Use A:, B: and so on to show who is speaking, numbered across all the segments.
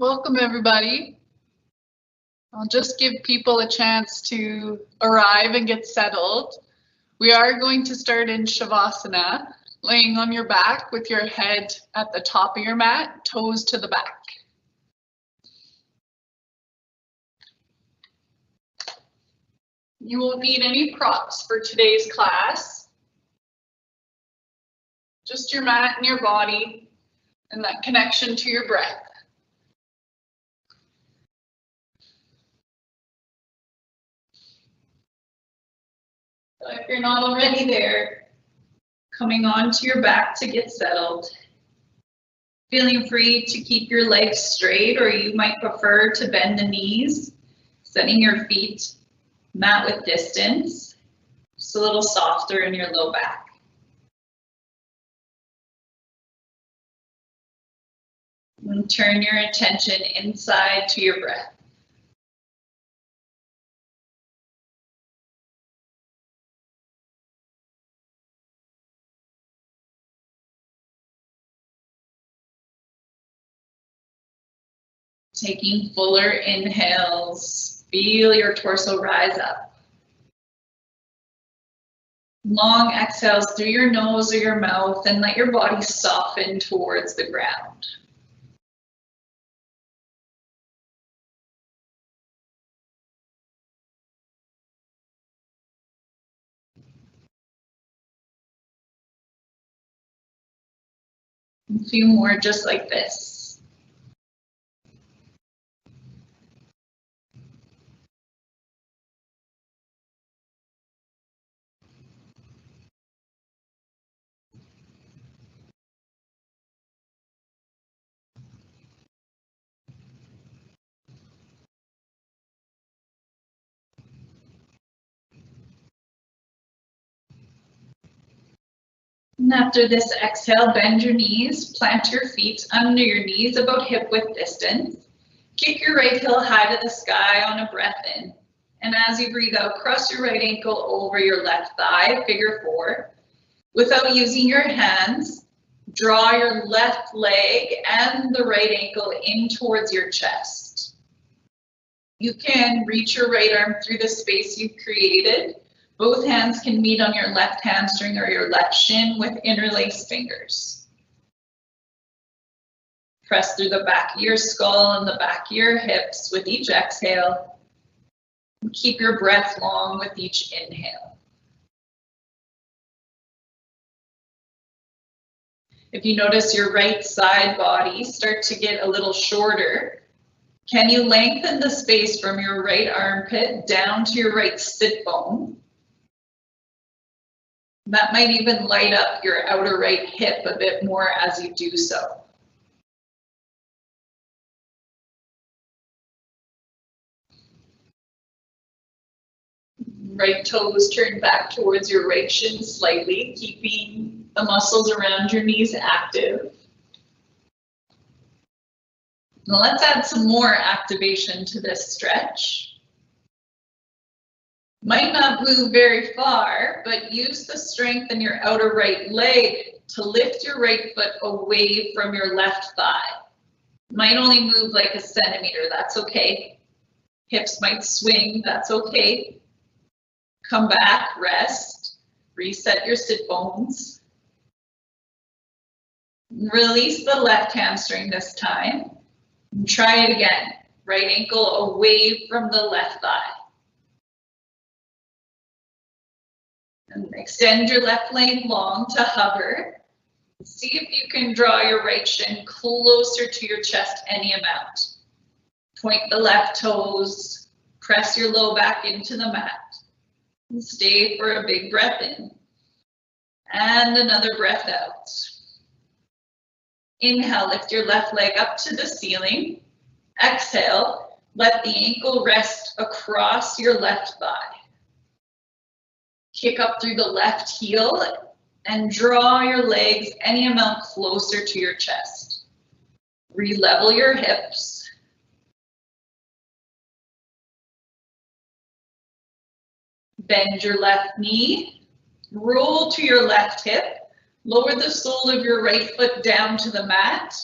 A: Welcome everybody. I'll just give people a chance to arrive and get settled. We are going to start in Savasana, laying on your back with your head at the top of your mat, toes to the back. You won't need any props for today's class. Just your mat and your body and that connection to your breath. So if you're not already there, coming onto your back to get settled. Feeling free to keep your legs straight, or you might prefer to bend the knees, setting your feet mat width distance, just a little softer in your low back. And turn your attention inside to your breath. Taking fuller inhales, feel your torso rise up. Long exhales through your nose or your mouth and let your body soften towards the ground. A few more just like this. And after this exhale, bend your knees, plant your feet under your knees about hip width distance. Kick your right heel high to the sky on a breath in. And as you breathe out, cross your right ankle over your left thigh, figure four. Without using your hands, draw your left leg and the right ankle in towards your chest. You can reach your right arm through the space you've created. Both hands can meet on your left hamstring or your left shin with interlaced fingers. Press through the back of your skull and the back of your hips with each exhale. Keep your breath long with each inhale. If you notice your right side body start to get a little shorter, can you lengthen the space from your right armpit down to your right sit bone? That might even light up your outer right hip a bit more as you do so. Right toes turn back towards your right shin slightly, keeping the muscles around your knees active. Now let's add some more activation to this stretch. Might not move very far, but use the strength in your outer right leg to lift your right foot away from your left thigh. Might only move like a centimeter, that's okay. Hips might swing, that's okay. Come back, rest, reset your sit bones. Release the left hamstring this time. And try it again. Right ankle away from the left thigh. And extend your left leg long to hover. See if you can draw your right shin closer to your chest any amount. Point the left toes, press your low back into the mat. And stay for a big breath in. And another breath out. Inhale, lift your left leg up to the ceiling. Exhale, let the ankle rest across your left thigh. Kick up through the left heel and draw your legs any amount closer to your chest. Re-level your hips. Bend your left knee, roll to your left hip, lower the sole of your right foot down to the mat,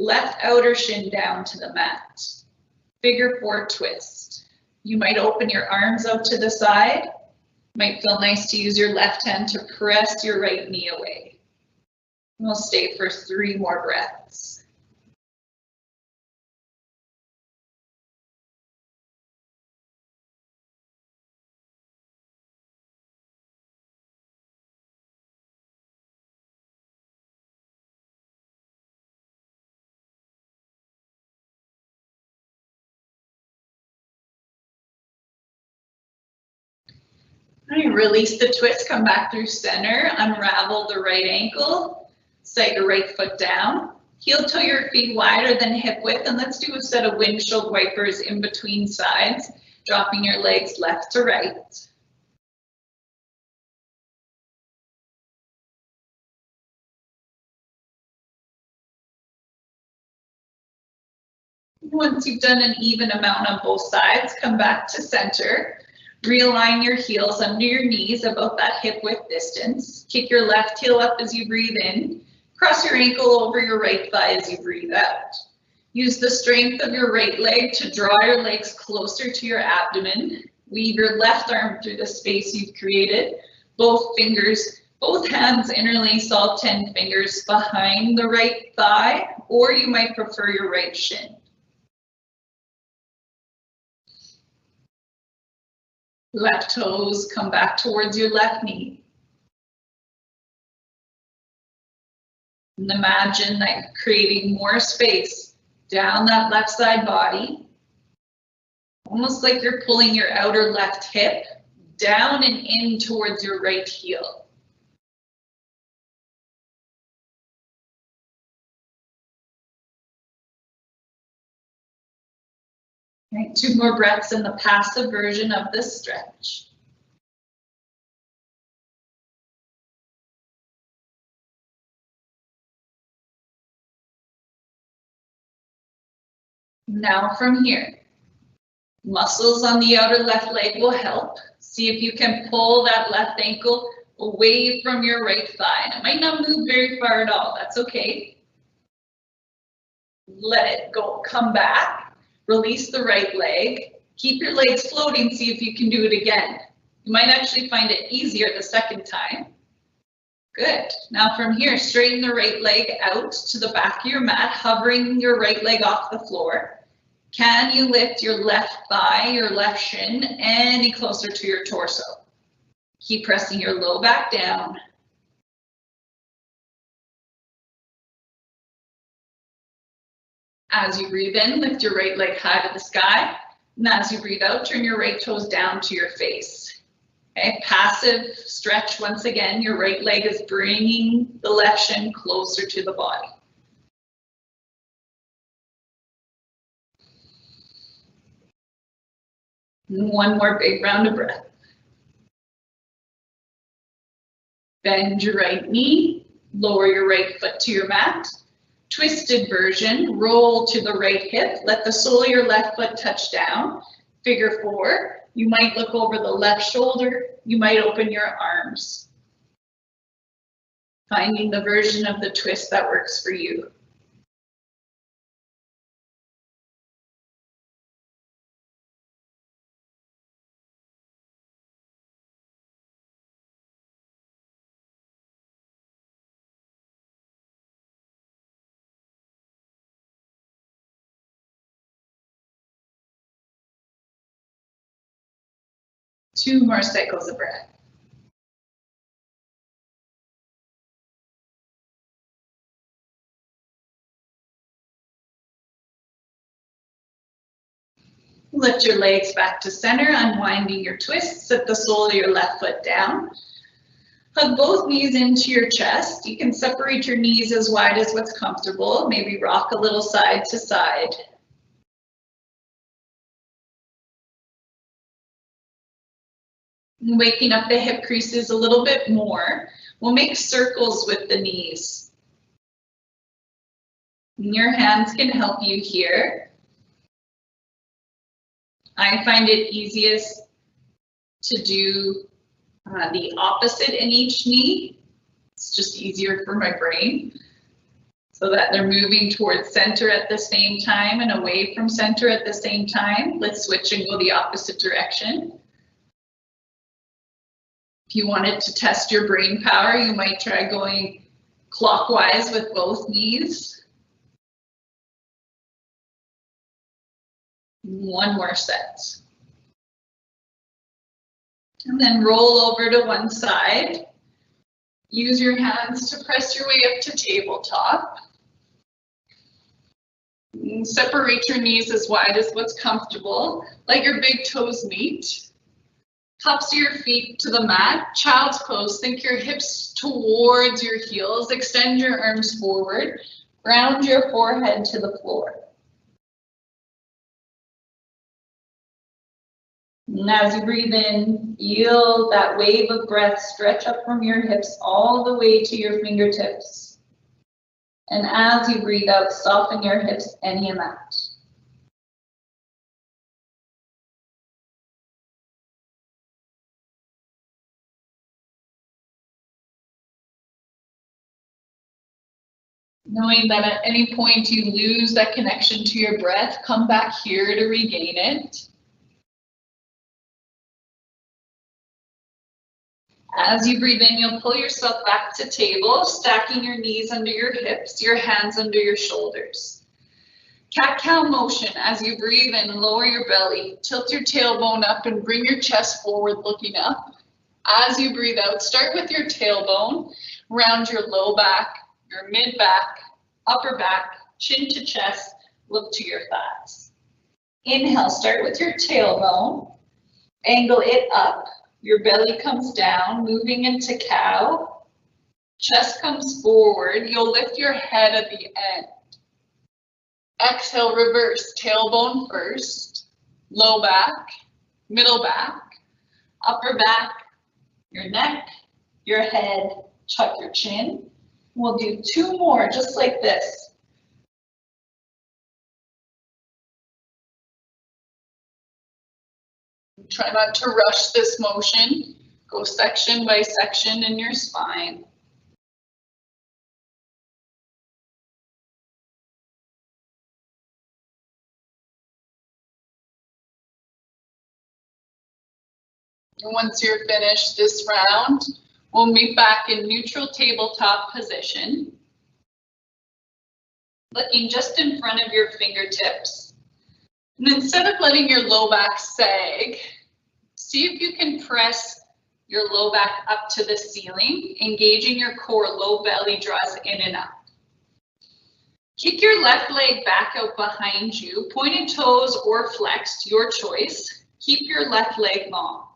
A: Left outer shin down to the mat. Figure 4 twist. You might open your arms out to the side. Might feel nice to use your left hand to press your right knee away. We'll stay for 3 more breaths. All right, release the twist, come back through center, unravel the right ankle, set your right foot down, heel toe your feet wider than hip width, and let's do a set of windshield wipers in between sides, dropping your legs left to right. Once you've done an even amount on both sides, come back to center. Realign your heels under your knees about that hip width distance. Kick your left heel up as you breathe in. Cross your ankle over your right thigh as you breathe out. Use the strength of your right leg to draw your legs closer to your abdomen. Weave your left arm through the space you've created. Both hands interlace all 10 fingers behind the right thigh, or you might prefer your right shin. Left toes come back towards your left knee. And imagine that you're creating more space down that left side body, almost like you're pulling your outer left hip down and in towards your right heel. Okay, 2 more breaths in the passive version of this stretch. Now from here, muscles on the outer left leg will help. See if you can pull that left ankle away from your right thigh. And it might not move very far at all, that's okay. Let it go, come back. Release the right leg. Keep your legs floating, see if you can do it again. You might actually find it easier the second time. Good. Now from here, straighten the right leg out to the back of your mat, hovering your right leg off the floor. Can you lift your left thigh, your left shin, any closer to your torso? Keep pressing your low back down. As you breathe in, lift your right leg high to the sky. And as you breathe out, turn your right toes down to your face. Okay, passive stretch once again. Your right leg is bringing the left shin closer to the body. And 1 more big round of breath. Bend your right knee, lower your right foot to your mat. Twisted version, roll to the right hip, let the sole of your left foot touch down. Figure 4, you might look over the left shoulder, you might open your arms. Finding the version of the twist that works for you. Two more cycles of breath. Lift your legs back to center, unwinding your twists. Set the sole of your left foot down. Hug both knees into your chest. You can separate your knees as wide as what's comfortable. Maybe rock a little side to side. And waking up the hip creases a little bit more. We'll make circles with the knees. And your hands can help you here. I find it easiest to do the opposite in each knee. It's just easier for my brain. so that they're moving towards center at the same time and away from center at the same time. Let's switch and go the opposite direction. If you wanted to test your brain power, you might try going clockwise with both knees. One more set. And then roll over to one side. Use your hands to press your way up to tabletop. And separate your knees as wide as what's comfortable. Let your big toes meet. Tops of your feet to the mat. Child's pose. Think your hips towards your heels. Extend your arms forward. Ground your forehead to the floor. And as you breathe in, feel that wave of breath stretch up from your hips all the way to your fingertips. And as you breathe out, soften your hips any amount. Knowing that at any point you lose that connection to your breath, come back here to regain it. As you breathe in, you'll pull yourself back to table, stacking your knees under your hips, your hands under your shoulders. Cat-cow motion. As you breathe in, lower your belly, tilt your tailbone up and bring your chest forward, looking up. As you breathe out, start with your tailbone, round your low back, your mid back, upper back, chin to chest, look to your thighs. Inhale, start with your tailbone, angle it up, your belly comes down, moving into cow, chest comes forward, you'll lift your head at the end. Exhale, reverse, tailbone first, low back, middle back, upper back, your neck, your head, tuck your chin. We'll do two more, just like this. Try not to rush this motion. Go section by section in your spine. And once you're finished this round, we'll meet back in neutral tabletop position. Looking just in front of your fingertips. And instead of letting your low back sag, see if you can press your low back up to the ceiling, engaging your core, low belly draws in and up. Kick your left leg back out behind you, pointed toes or flexed, your choice. Keep your left leg long.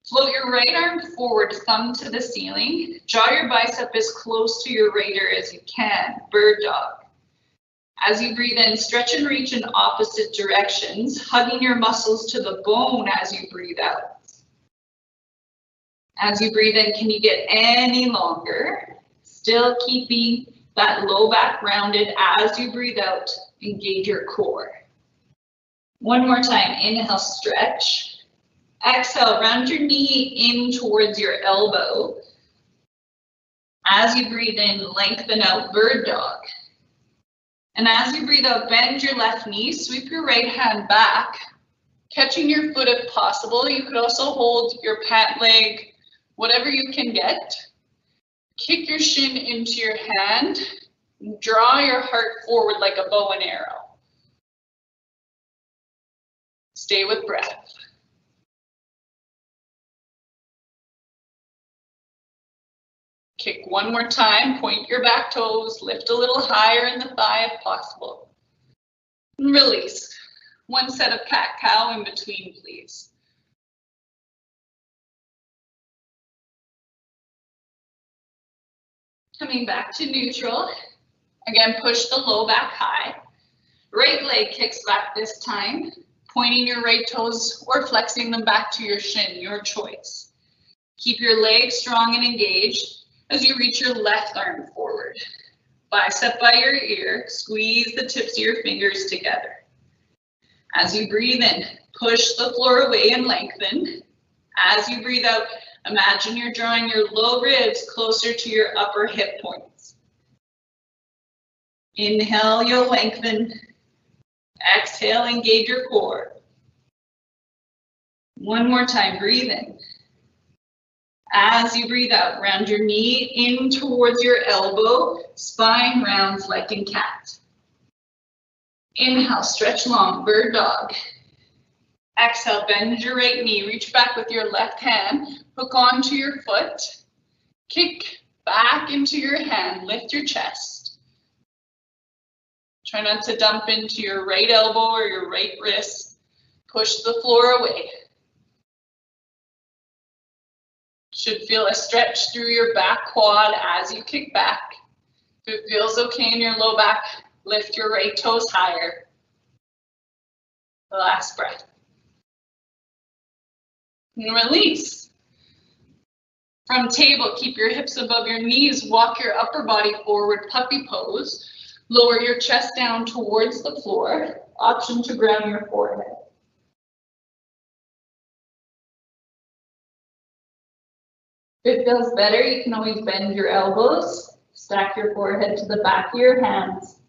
A: Float your right arm forward, thumb to the ceiling. Draw your bicep as close to your right ear as you can, bird dog. As you breathe in, stretch and reach in opposite directions, hugging your muscles to the bone as you breathe out. As you breathe in, can you get any longer? Still keeping that low back rounded as you breathe out, engage your core. One more time, inhale, stretch. Exhale, round your knee in towards your elbow. As you breathe in, lengthen out, bird dog. And as you breathe out, bend your left knee, sweep your right hand back, catching your foot if possible. You could also hold your pant leg, whatever you can get. Kick your shin into your hand, draw your heart forward like a bow and arrow. Stay with breath. Kick one more time, point your back toes, lift a little higher in the thigh if possible. And release. One set of cat-cow in between, please. Coming back to neutral. Again, push the low back high. Right leg kicks back this time, pointing your right toes or flexing them back to your shin, your choice. Keep your legs strong and engaged as you reach your left arm forward. Bicep by your ear, squeeze the tips of your fingers together. As you breathe in, push the floor away and lengthen. As you breathe out, imagine you're drawing your low ribs closer to your upper hip points. Inhale, you'll lengthen. Exhale, engage your core. One more time, breathe in. As you breathe out, round your knee in towards your elbow, spine rounds like in cat. Inhale, stretch long, bird dog. Exhale, bend your right knee, reach back with your left hand, hook onto your foot, kick back into your hand, lift your chest. Try not to dump into your right elbow or your right wrist. Push the floor away. Should feel a stretch through your back quad as you kick back. If it feels okay in your low back, lift your right toes higher. The last breath. And release. From table, keep your hips above your knees, walk your upper body forward, puppy pose. Lower your chest down towards the floor. Option to ground your forehead. If it feels better, you can always bend your elbows, stack your forehead to the back of your hands.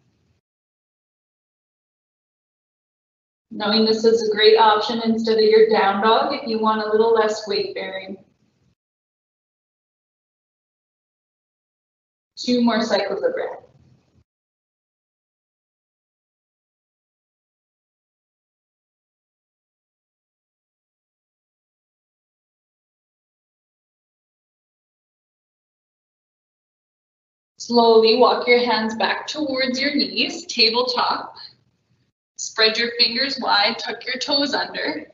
A: Knowing this is a great option instead of your down dog if you want a little less weight bearing. 2 more cycles of breath. Slowly walk your hands back towards your knees, tabletop. Spread your fingers wide, tuck your toes under.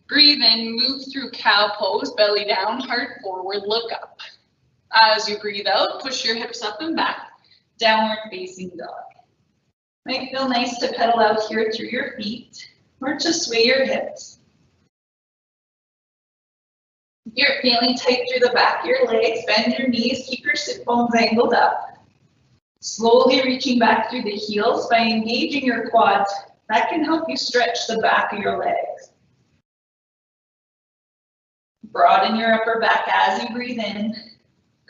A: Breathe in, move through cow pose, belly down, heart forward, look up. As you breathe out, push your hips up and back, downward facing dog. Might feel nice to pedal out here through your feet or to sway your hips. If you're feeling tight through the back of your legs, bend your knees, keep your sit bones angled up. Slowly reaching back through the heels by engaging your quads. That can help you stretch the back of your legs. Broaden your upper back as you breathe in.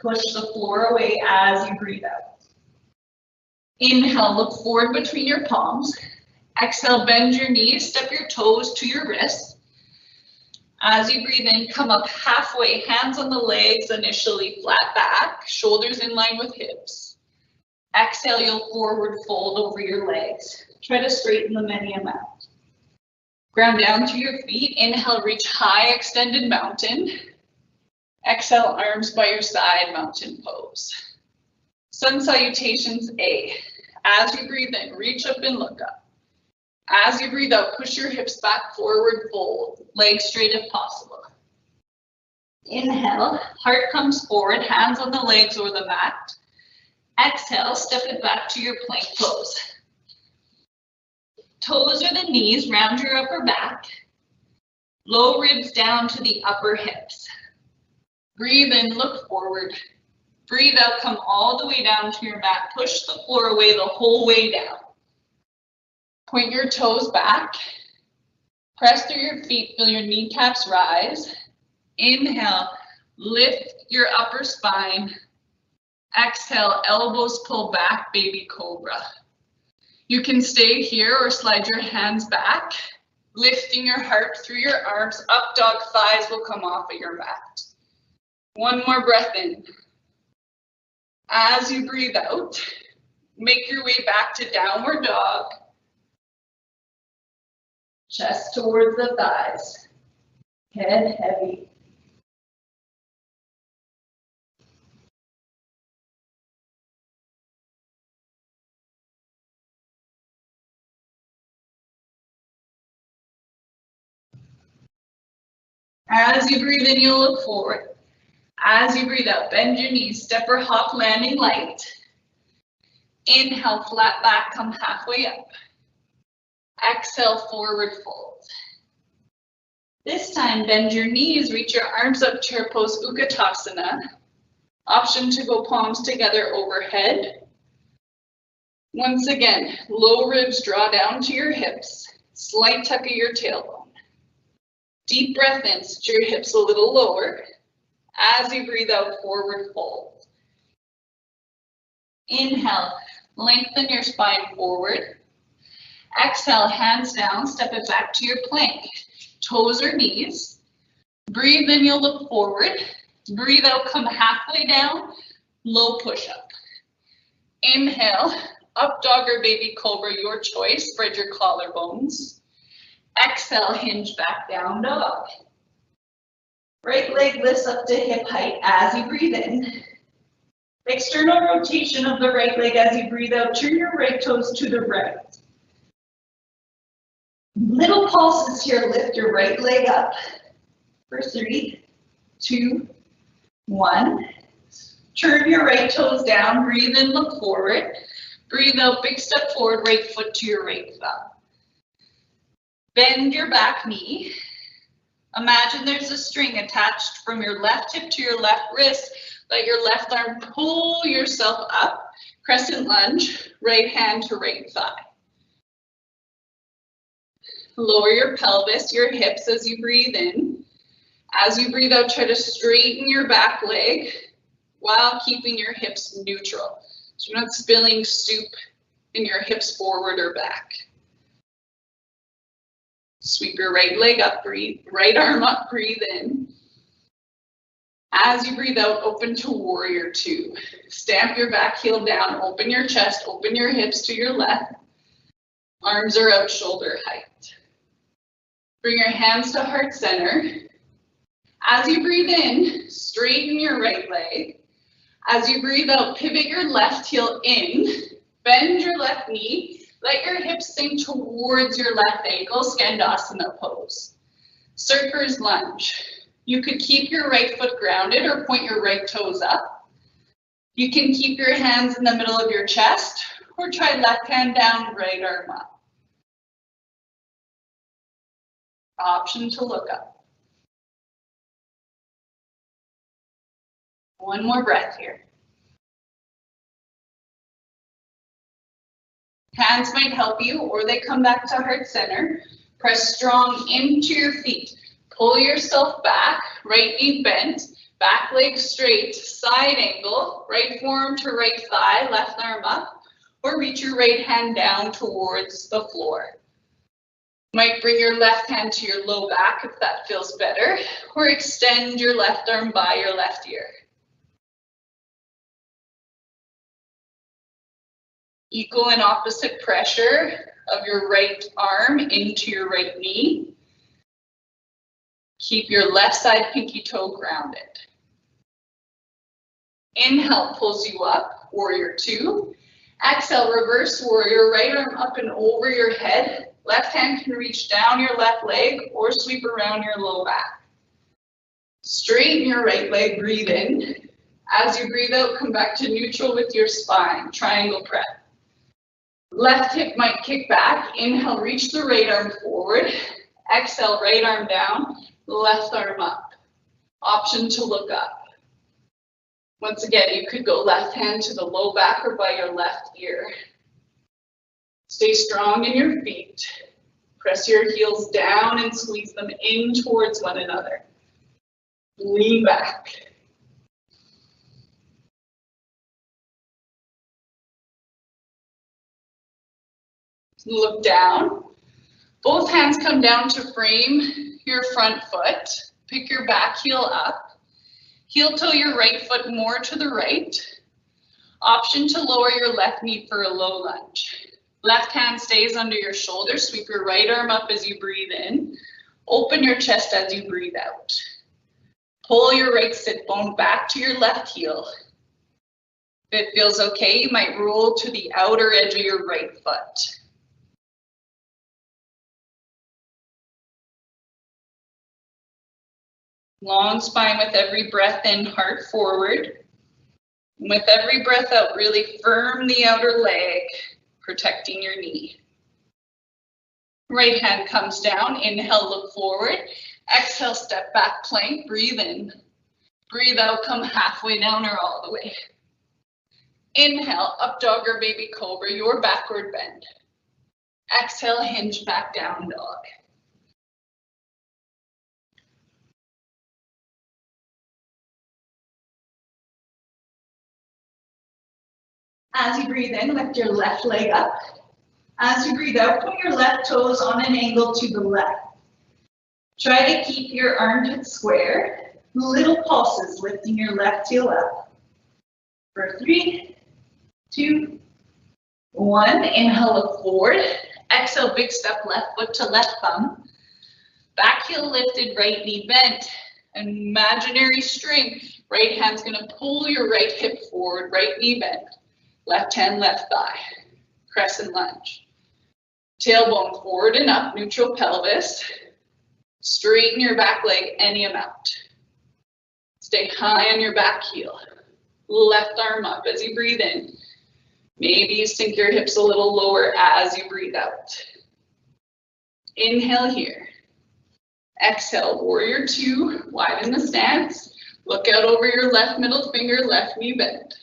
A: Push the floor away as you breathe out. Inhale, look forward between your palms. Exhale, bend your knees, step your toes to your wrists. As you breathe in, come up halfway, hands on the legs initially, flat back, shoulders in line with hips. Exhale, you'll forward fold over your legs. Try to straighten them any amount. Ground down to your feet. Inhale, reach high, extended mountain. Exhale, arms by your side, mountain pose. Sun salutations A. As you breathe in, reach up and look up. As you breathe out, push your hips back, forward fold, legs straight if possible. Inhale, heart comes forward, hands on the legs or the mat. Exhale, step it back to your plank pose. Toes or the knees, round your upper back. Low ribs down to the upper hips. Breathe in, look forward. Breathe out, come all the way down to your mat. Push the floor away the whole way down. Point your toes back. Press through your feet, feel your kneecaps rise. Inhale, lift your upper spine. Exhale, elbows pull back, baby cobra. You can stay here or slide your hands back, lifting your heart through your arms. Up dog, thighs will come off of your mat. One more breath in. As you breathe out, make your way back to downward dog. Chest towards the thighs. Head heavy. As you breathe in, you'll look forward. As you breathe out, bend your knees, step or hop, landing light. Inhale, flat back, come halfway up. Exhale, forward fold. This time, bend your knees, reach your arms up, chair pose, Utkatasana. Option to go palms together overhead. Once again, low ribs draw down to your hips, slight tuck of your tailbone. Deep breath in, sit your hips a little lower. As you breathe out, forward fold. Inhale, Lengthen your spine forward. Exhale, hands down, step it back to your plank. Toes or knees. Breathe in, you'll look forward. Breathe out, come halfway down, low push-up. Inhale, up dog or baby cobra, your choice. Spread your collarbones. Exhale, hinge back down dog. Right leg lifts up to hip height as you breathe in. External rotation of the right leg as you breathe out. Turn your right toes to the right. Little pulses here, lift your right leg up. For 3, 2, 1. Turn your right toes down, breathe in, look forward. Breathe out, big step forward, right foot to your right thumb. Bend your back knee. Imagine there's a string attached from your left hip to your left wrist. Let your left arm pull yourself up. Crescent lunge, right hand to right thigh. Lower your pelvis, your hips as you breathe in. As you breathe out, try to straighten your back leg while keeping your hips neutral. So you're not spilling soup in your hips forward or back. Sweep your right leg up, breathe, right arm up, breathe in. As you breathe out, open to warrior 2. Stamp your back heel down, open your chest, open your hips to your left. Arms are out, shoulder height. Bring your hands to heart center. As you breathe in, straighten your right leg. As you breathe out, pivot your left heel in, bend your left knee, let your hips sink towards your left ankle, Skandasana pose. Surfer's lunge. You could keep your right foot grounded or point your right toes up. You can keep your hands in the middle of your chest or try left hand down, right arm up. Option to look up. One more breath here. Hands might help you, or they come back to heart center. Press strong into your feet. Pull yourself back, right knee bent, back leg straight, side angle, right forearm to right thigh, left arm up, or reach your right hand down towards the floor. Might bring your left hand to your low back if that feels better, or extend your left arm by your left ear. Equal and opposite pressure of your right arm into your right knee. Keep your left side pinky toe grounded. Inhale pulls you up, warrior 2. Exhale, reverse warrior, right arm up and over your head. Left hand can reach down your left leg or sweep around your low back. Straighten your right leg, breathe in. As you breathe out, come back to neutral with your spine, triangle press. Left hip might kick back. Inhale, reach the right arm forward. Exhale, right arm down, left arm up. Option to look up. Once again, you could go left hand to the low back or by your left ear. Stay strong in your feet. Press your heels down and squeeze them in towards one another. Lean back. Look down. Both hands come down to frame your front foot. Pick your back heel up. Heel toe your right foot more to the right. Option to lower your left knee for a low lunge. Left hand stays under your shoulder. Sweep your right arm up as you breathe in. Open your chest as you breathe out. Pull your right sit bone back to your left heel. If it feels okay, you might roll to the outer edge of your right foot. Long spine with every breath in, heart forward. With every breath out, really firm the outer leg, protecting your knee. Right hand comes down, inhale, look forward. Exhale, step back, plank, breathe in. Breathe out, come halfway down or all the way. Inhale, up dog or baby cobra, your backward bend. Exhale, hinge back down dog. As you breathe in, lift your left leg up. As you breathe out, put your left toes on an angle to the left. Try to keep your armpits square. Little pulses, lifting your left heel up. For 3, 2, 1. Inhale, look forward. Exhale, big step, left foot to left thumb. Back heel lifted, right knee bent. Imaginary string. Right hand's gonna pull your right hip forward, right knee bent. Left hand, left thigh. Crescent lunge. Tailbone forward and up, neutral pelvis. Straighten your back leg any amount. Stay high on your back heel. Left arm up as you breathe in. Maybe you sink your hips a little lower as you breathe out. Inhale here. Exhale, warrior 2, widen the stance. Look out over your left middle finger, left knee bend.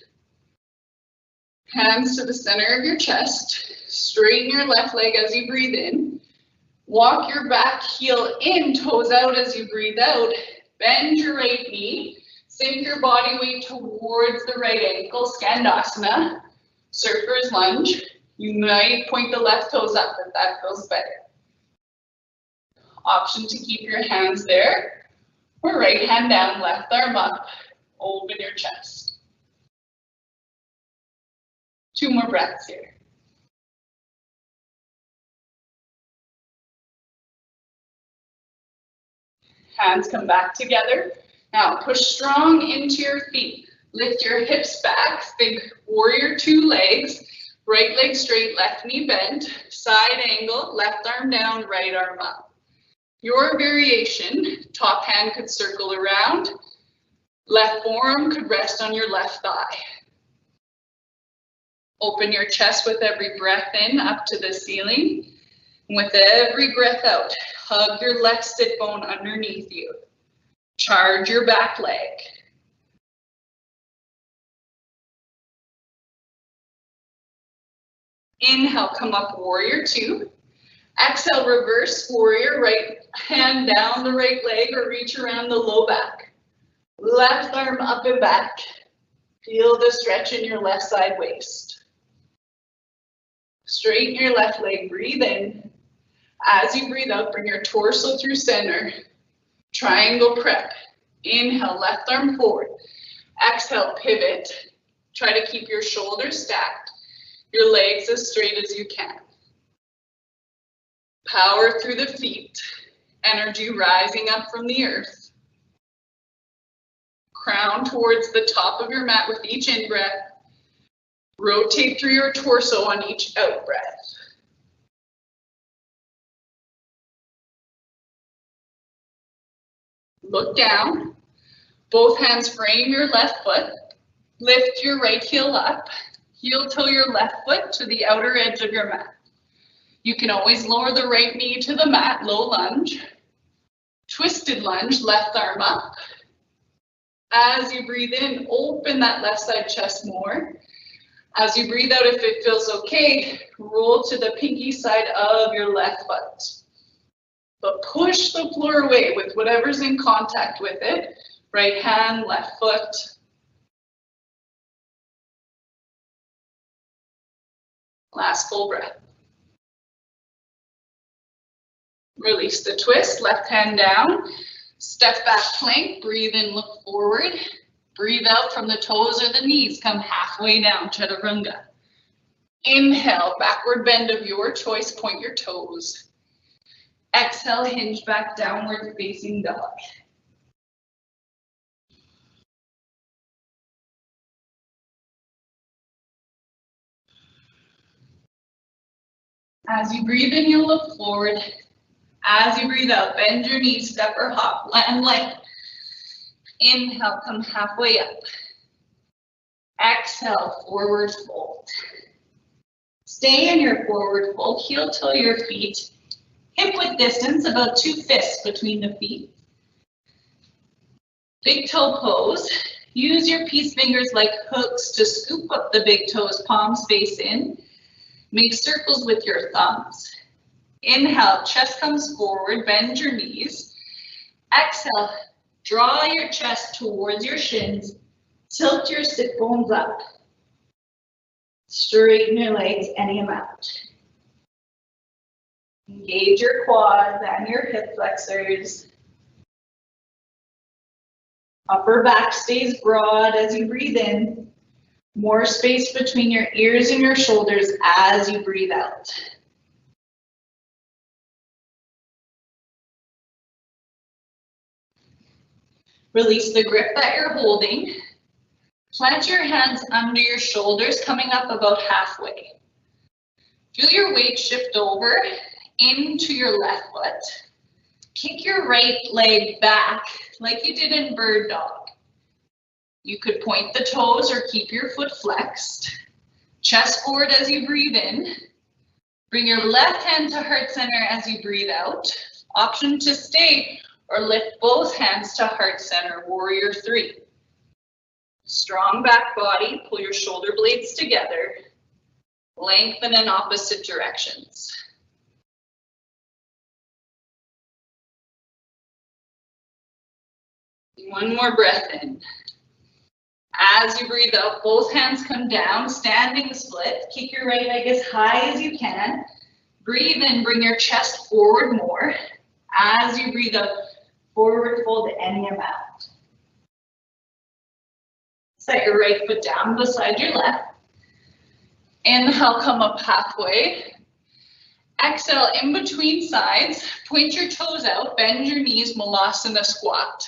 A: Hands to the center of your chest. Straighten your left leg as you breathe in. Walk your back heel in, toes out as you breathe out. Bend your right knee. Sink your body weight towards the right ankle, Skandasana. Surfer's lunge. You might point the left toes up if that feels better. Option to keep your hands there, or right hand down, left arm up. Open your chest. 2 more breaths here. Hands come back together. Now push strong into your feet. Lift your hips back. Think warrior 2 legs. Right leg straight, left knee bent. Side angle, left arm down, right arm up. Your variation, top hand could circle around. Left forearm could rest on your left thigh. Open your chest with every breath in up to the ceiling. With every breath out, hug your left sit bone underneath you. Charge your back leg. Inhale, come up, warrior 2. Exhale, reverse warrior, right hand down the right leg or reach around the low back. Left arm up and back. Feel the stretch in your left side waist. Straighten your left leg, breathe in. As you breathe out, bring your torso through center. Triangle prep. Inhale, left arm forward. Exhale, pivot. Try to keep your shoulders stacked. Your legs as straight as you can. Power through the feet. Energy rising up from the earth. Crown towards the top of your mat with each in-breath. Rotate through your torso on each out-breath. Look down. Both hands frame your left foot. Lift your right heel up. Heel toe your left foot to the outer edge of your mat. You can always lower the right knee to the mat, low lunge. Twisted lunge, left arm up. As you breathe in, open that left side chest more. As you breathe out, if it feels okay, roll to the pinky side of your left foot. But push the floor away with whatever's in contact with it. Right hand, left foot. Last full breath. Release the twist, left hand down. Step back plank, breathe in, look forward. Breathe out from the toes or the knees, come halfway down, chaturanga. Inhale, backward bend of your choice, point your toes. Exhale, hinge back, downward facing dog. As you breathe in, you'll look forward. As you breathe out, bend your knees, step or hop, land light. Inhale, come halfway up. Exhale, forward fold. Stay in your forward fold, heel toe your feet. Hip width distance, about 2 fists between the feet. Big toe pose. Use your peace fingers like hooks to scoop up the big toes, palms face in. Make circles with your thumbs. Inhale, chest comes forward, bend your knees. Exhale, draw your chest towards your shins. Tilt your sit bones up. Straighten your legs any amount. Engage your quads and your hip flexors. Upper back stays broad as you breathe in. More space between your ears and your shoulders as you breathe out. Release the grip that you're holding. Plant your hands under your shoulders, coming up about halfway. Feel your weight shift over into your left foot. Kick your right leg back like you did in bird dog. You could point the toes or keep your foot flexed. Chest forward as you breathe in. Bring your left hand to heart center as you breathe out. Option to stay or lift both hands to heart center, warrior 3. Strong back body, pull your shoulder blades together. Lengthen in opposite directions. One more breath in. As you breathe out, both hands come down, standing split. Kick your right leg as high as you can. Breathe in, bring your chest forward more. As you breathe out, forward fold any amount. Set your right foot down beside your left. Inhale, come up halfway. Exhale, in between sides. Point your toes out, bend your knees, Malasana squat.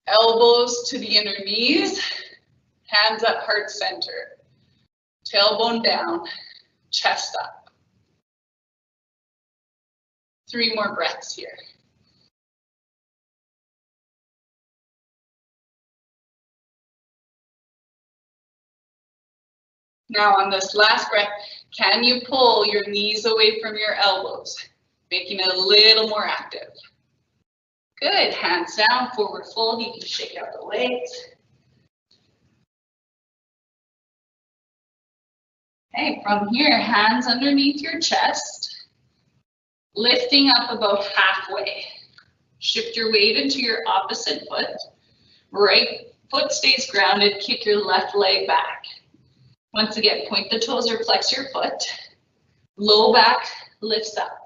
A: Elbows to the inner knees, hands at heart center. Tailbone down, chest up. 3 more breaths here. Now on this last breath, can you pull your knees away from your elbows, making it a little more active? Good, hands down, forward fold, you can shake out the legs. Okay, from here, hands underneath your chest, lifting up about halfway. Shift your weight into your opposite foot. Right foot stays grounded, kick your left leg back. Once again, point the toes or flex your foot. Low back lifts up.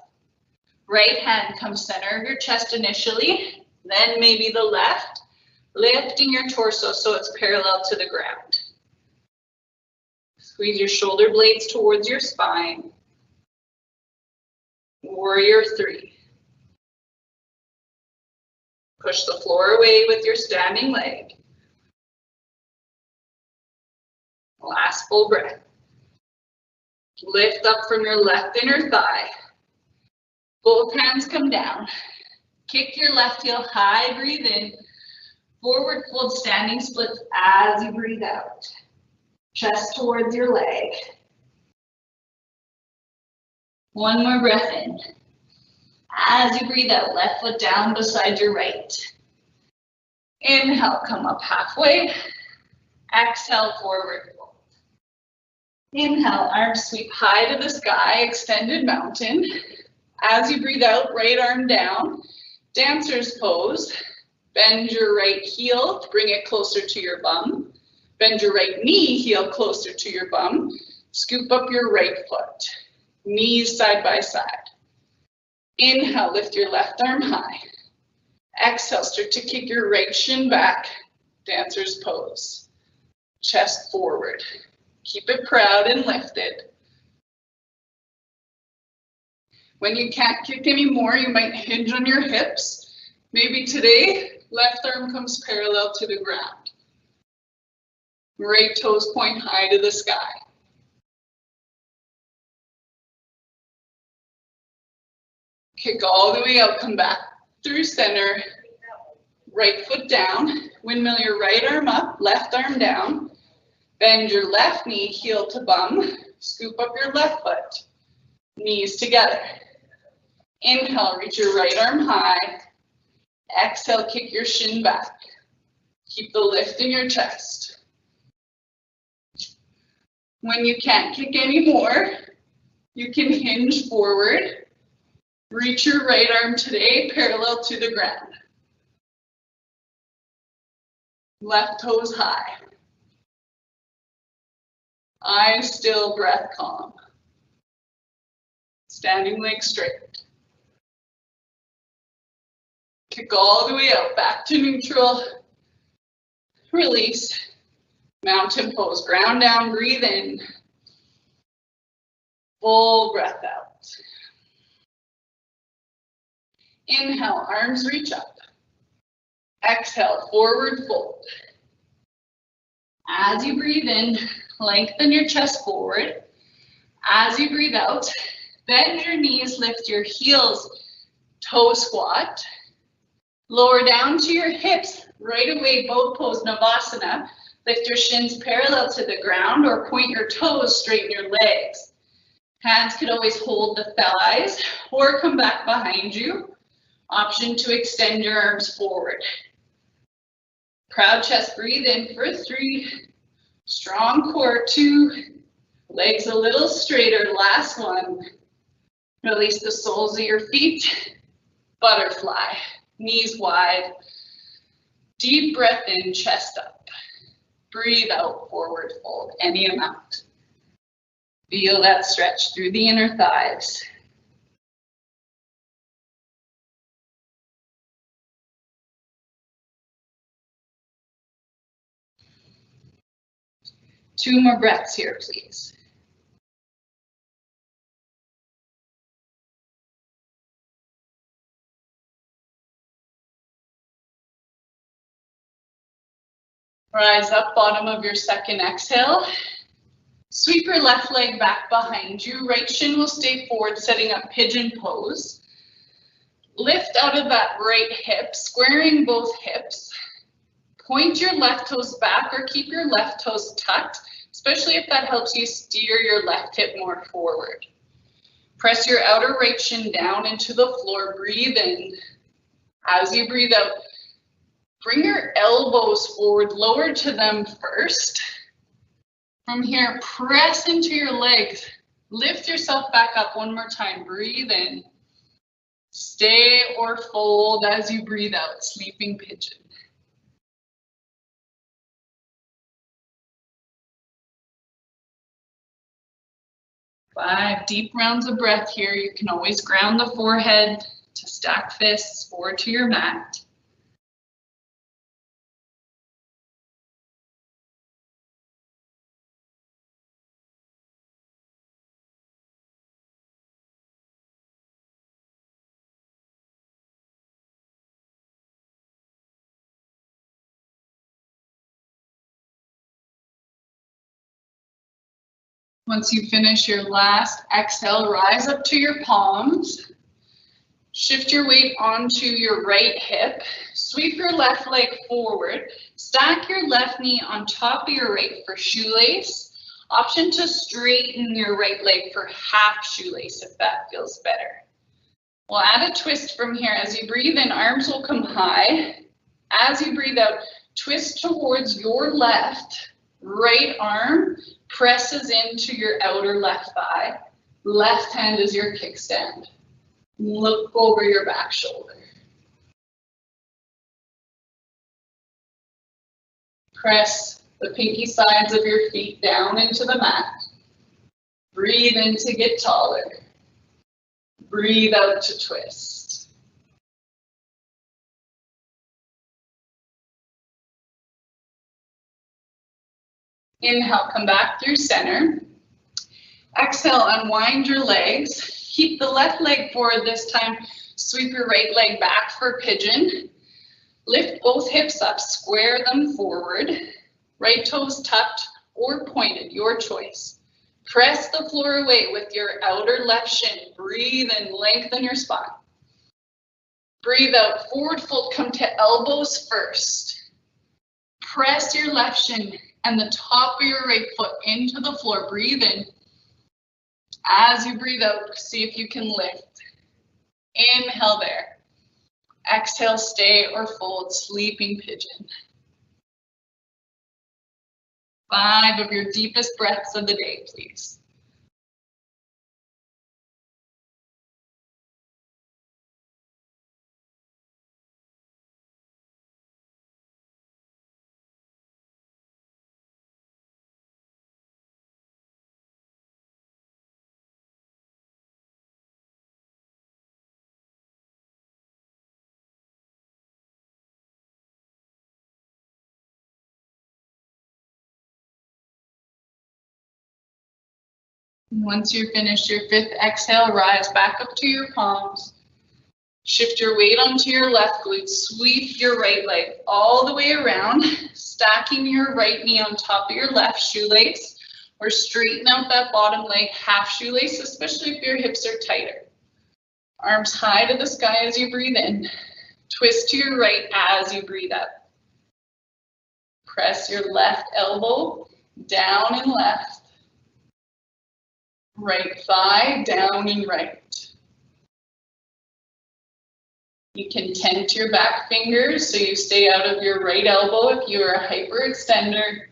A: Right hand comes center of your chest initially, then maybe the left, lifting your torso so it's parallel to the ground. Squeeze your shoulder blades towards your spine. Warrior 3. Push the floor away with your standing leg. Last full breath. Lift up from your left inner thigh. Both hands come down. Kick your left heel high, breathe in. Forward fold standing splits as you breathe out. Chest towards your leg. One more breath in. As you breathe out, left foot down beside your right. Inhale, come up halfway. Exhale, forward fold. Inhale, arms sweep high to the sky, extended mountain. As you breathe out, right arm down, dancer's pose. Bend your right heel to bring it closer to your bum. Bend your right knee, heel closer to your bum. Scoop up your right foot. Knees side by side. Inhale, lift your left arm high. Exhale, start to kick your right shin back. Dancer's pose. Chest forward. Keep it proud and lifted. When you can't kick anymore, you might hinge on your hips. Maybe today, left arm comes parallel to the ground. Right toes point high to the sky. Kick all the way out, come back through center. Right foot down, windmill your right arm up, left arm down. Bend your left knee, heel to bum. Scoop up your left foot. Knees together. Inhale, reach your right arm high. Exhale, kick your shin back. Keep the lift in your chest. When you can't kick anymore, you can hinge forward. Reach your right arm today parallel to the ground. Left toes high. Eyes still, breath calm. Standing legs straight. Kick all the way out, back to neutral. Release. Mountain pose, ground down, breathe in. Full breath out. Inhale, arms reach up. Exhale, forward fold. As you breathe in, lengthen your chest forward. As you breathe out, bend your knees, lift your heels, toe squat. Lower down to your hips, right away, boat pose, Navasana. Lift your shins parallel to the ground or point your toes, straighten your legs. Hands could always hold the thighs or come back behind you. Option to extend your arms forward. Proud chest, breathe in for 3. Strong core, 2. Legs a little straighter, last 1. Release the soles of your feet. Butterfly, knees wide. Deep breath in, chest up. Breathe out, forward fold, any amount. Feel that stretch through the inner thighs. Two more breaths here, please. Rise up, bottom of your second exhale. Sweep your left leg back behind you. Right shin will stay forward, setting up pigeon pose. Lift out of that right hip, squaring both hips. Point your left toes back or keep your left toes tucked, especially if that helps you steer your left hip more forward. Press your outer right shin down into the floor. Breathe in. As you breathe out, bring your elbows forward, lower to them first. From here, press into your legs. Lift yourself back up one more time. Breathe in. Stay or fold as you breathe out, sleeping pigeon. Five deep rounds of breath here. You can always ground the forehead to stack fists or to your mat. Once you finish your last exhale, rise up to your palms. Shift your weight onto your right hip. Sweep your left leg forward. Stack your left knee on top of your right for shoelace. Option to straighten your right leg for half shoelace if that feels better. We'll add a twist from here. As you breathe in, arms will come high. As you breathe out, twist towards your left. Right arm presses into your outer left thigh. Left hand is your kickstand. Look over your back shoulder. Press the pinky sides of your feet down into the mat. Breathe in to get taller. Breathe out to twist. Inhale, come back through center. Exhale, unwind your legs. Keep the left leg forward this time. Sweep your right leg back for pigeon. Lift both hips up, square them forward. Right toes tucked or pointed, your choice. Press the floor away with your outer left shin. Breathe in, lengthen your spine. Breathe out, forward fold, come to elbows first. Press your left shin and the top of your right foot into the floor. Breathe in. As you breathe out, see if you can lift. Inhale there. Exhale, stay or fold, sleeping pigeon. 5 of your deepest breaths of the day, please. And once you're finished your 5th exhale, rise back up to your palms. Shift your weight onto your left glute. Sweep your right leg all the way around, stacking your right knee on top of your left shoelace, or straighten out that bottom leg half shoelace, especially if your hips are tighter. Arms high to the sky as you breathe in. Twist to your right as you breathe out. Press your left elbow down and left. Right thigh down and right. You can tent your back fingers so you stay out of your right elbow if you are a hyperextender.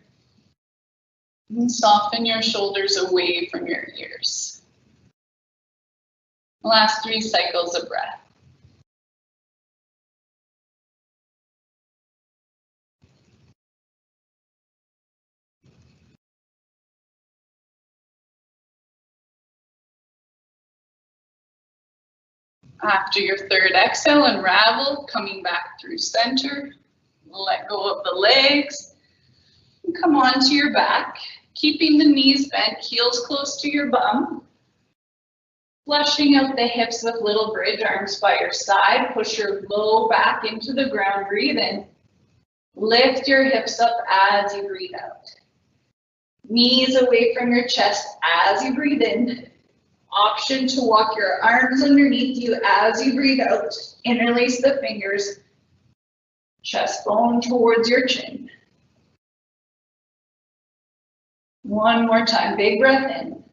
A: And soften your shoulders away from your ears. Last 3 cycles of breath. After your 3rd exhale, unravel, coming back through center. Let go of the legs. And come onto your back, keeping the knees bent, heels close to your bum. Flushing out the hips with little bridge, arms by your side. Push your low back into the ground. Breathe in. Lift your hips up as you breathe out. Knees away from your chest as you breathe in. Option to walk your arms underneath you as you breathe out. Interlace the fingers. Chest bone towards your chin. One more time. Big breath in.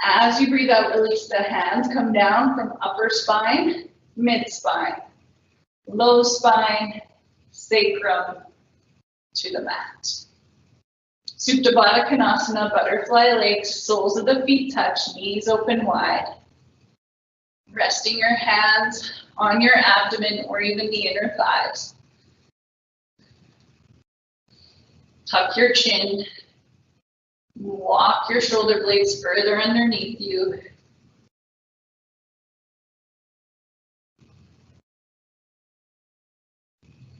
A: As you breathe out, release the hands. Come down from upper spine, mid spine, low spine, sacrum to the mat. Superbadakanasana Butterfly, legs, soles of the feet touch, knees open wide. Resting your hands on your abdomen or even the inner thighs. Tuck your chin. Walk your shoulder blades further underneath you.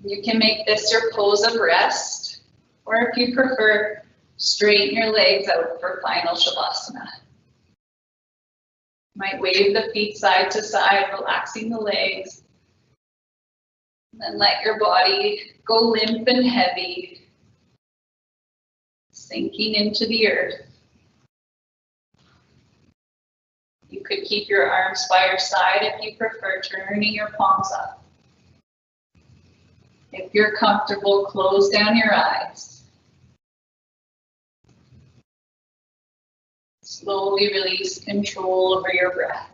A: You can make this your pose of rest, or if you prefer, straighten your legs out for final Savasana. Might wave the feet side to side, relaxing the legs. And then let your body go limp and heavy, sinking into the earth. You could keep your arms by your side if you prefer, turning your palms up. If you're comfortable, close down your eyes. Slowly release control over your breath.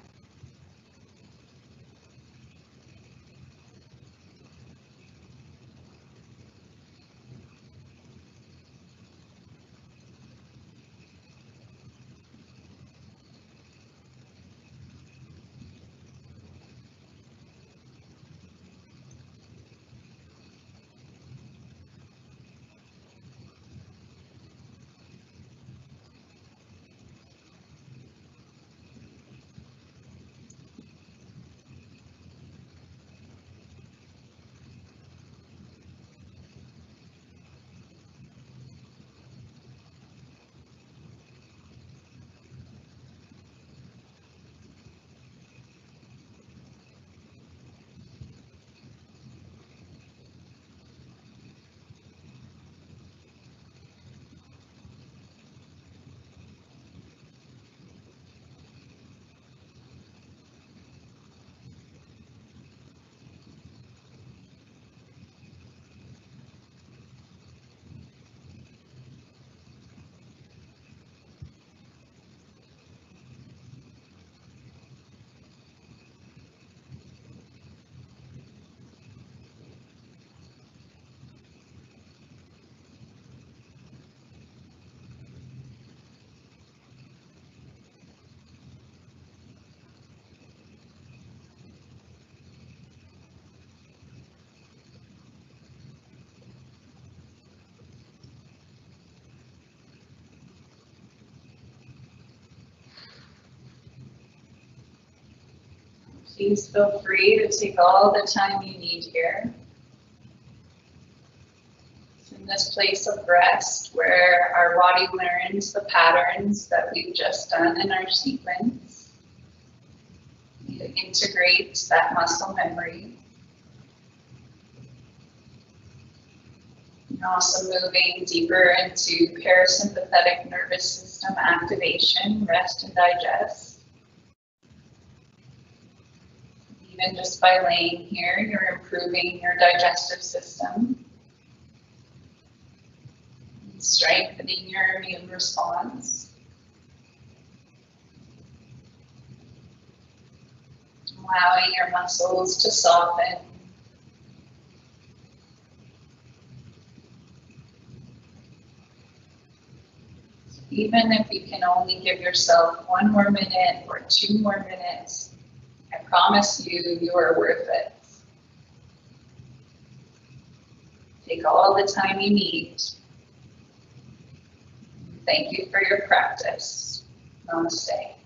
A: Please feel free to take all the time you need here. And this place of rest where our body learns the patterns that we've just done in our sequence. It integrates that muscle memory. And also moving deeper into parasympathetic nervous system activation, rest and digest. Even just by laying here, you're improving your digestive system, strengthening your immune response, allowing your muscles to soften. Even if you can only give yourself 1 more minute or 2 more minutes, I promise you, you are worth it. Take all the time you need. Thank you for your practice. Namaste.